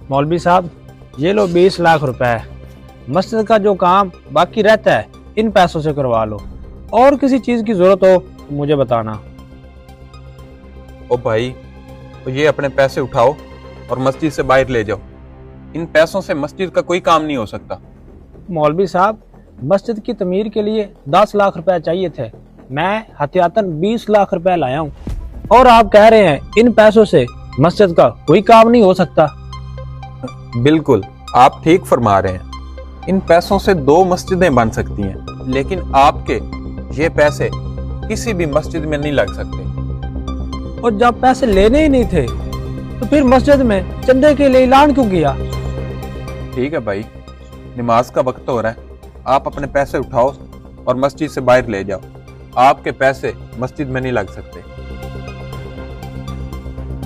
मौलवी साहब, ये लो 20 लाख रुपए। मस्जिद का जो काम बाकी रहता है इन पैसों से करवा लो, और किसी चीज़ की ज़रूरत हो तो मुझे बताना। ओ भाई, तो ये अपने पैसे उठाओ और मस्जिद से बाहर ले जाओ। इन पैसों से मस्जिद का कोई काम नहीं हो सकता। मौलवी साहब, मस्जिद की तमीर के लिए 10 लाख रुपए चाहिए थे, मैं हथियातन 20 लाख रुपए लाया हूँ, और आप कह रहे हैं इन पैसों से मस्जिद का कोई काम नहीं हो सकता। बिल्कुल, आप ठीक फरमा रहे हैं। इन पैसों से 2 मस्जिदें बन सकती हैं, लेकिन आपके ये पैसे किसी भी मस्जिद में नहीं लग सकते। और जब पैसे लेने ही नहीं थे तो फिर मस्जिद में चंदे के लिए ऐलान क्यों किया? ठीक है भाई, नमाज का वक्त हो रहा है, आप अपने पैसे उठाओ और मस्जिद से बाहर ले जाओ। आपके पैसे मस्जिद में नहीं लग सकते।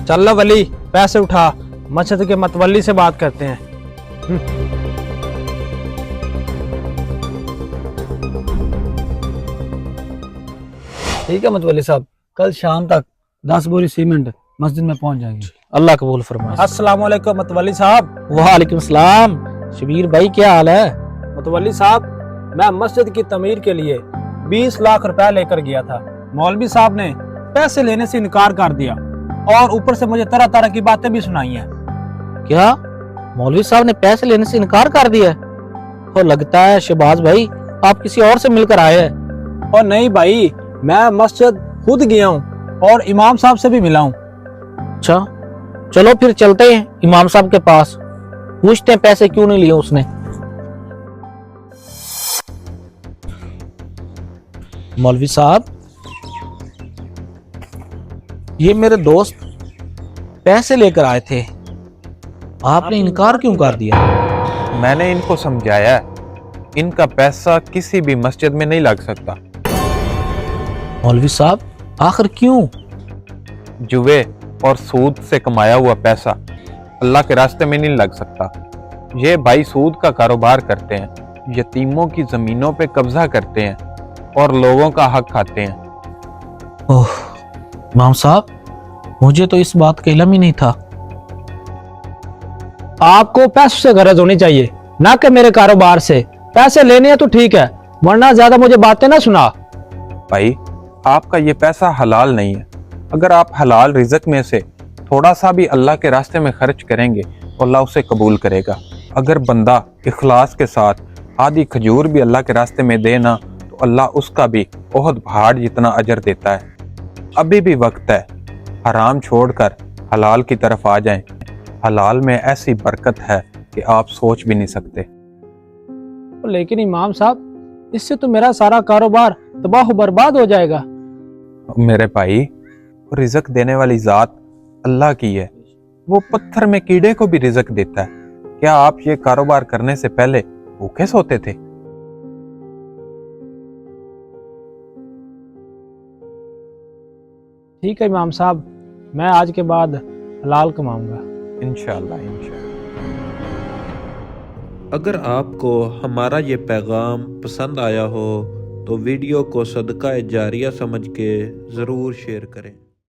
चल लो वली, पैसे उठा, मस्जिद के मतवल्ली से बात करते हैं। ठीक है मतवली साहब, कल शाम तक 10 बोरी सीमेंट मस्जिद में पहुंच जाएगी। अल्लाह कबूल फरमाए। अस्सलाम वालेकुम मतवल्ली साहब। वालेकुम सलाम। शबीर भाई क्या हाल है? मतवल्ली साहब, मैं मस्जिद की तमीर के लिए 20 लाख रुपए लेकर गया था। मौलवी साहब ने पैसे लेने से इनकार कर दिया और ऊपर से मुझे तरह तरह की बातें भी सुनाई हैं। क्या मौलवी साहब ने पैसे लेने से इनकार कर दिया? और लगता है शहबाज भाई आप किसी और से मिलकर आए हैं। और नहीं भाई, मैं मस्जिद खुद गया हूँ और इमाम साहब से भी मिला हूँ। अच्छा, चलो फिर चलते हैं इमाम साहब के पास, पूछते हैं पैसे क्यों नहीं लिए उसने। मौलवी साहब, ये मेरे दोस्त पैसे लेकर आए थे, आपने इनकार क्यों कर दिया? मैंने इनको समझाया, इनका पैसा किसी भी मस्जिद में नहीं लग सकता। मौलवी साहब, आखिर क्यों? जुए और सूद से कमाया हुआ पैसा अल्लाह के रास्ते में नहीं लग सकता। ये भाई सूद का कारोबार करते हैं, यतीमों की जमीनों पे कब्जा करते हैं और लोगों का हक खाते हैं। ओह इमाम साहब, मुझे तो इस बात का इल्म ही नहीं था। आपको पैसों से गरज होनी चाहिए, ना कि मेरे कारोबार से। पैसे लेने हैं तो ठीक है, वरना ज्यादा मुझे बातें ना सुना। भाई, आपका ये पैसा हलाल नहीं है। अगर आप हलाल रिज़्क में से थोड़ा सा भी अल्लाह के रास्ते में खर्च करेंगे तो अल्लाह उसे कबूल करेगा। अगर बंदा इखलास के साथ आधी खजूर भी अल्लाह के रास्ते में दे ना, तो अल्लाह उसका भी बहुत पहाड़ जितना अजर देता है। अभी भी वक्त है, हराम छोड़कर हलाल की तरफ आ जाएं। हलाल में ऐसी बरकत है कि आप सोच भी नहीं सकते। लेकिन इमाम साहब, इससे तो मेरा सारा कारोबार तबाह बर्बाद हो जाएगा। मेरे भाई, रिज़्क देने वाली ज़ात अल्लाह की है, वो पत्थर में कीड़े को भी रिज़्क देता है। क्या आप ये कारोबार करने से पहले भूखे सोते थे? ठीक है इमाम साहब, मैं आज के बाद हलाल कमाऊंगा। इंशाअल्लाह इंशाअल्लाह। अगर आपको हमारा ये पैगाम पसंद आया हो तो वीडियो को सदका जारिया समझ के ज़रूर शेयर करें।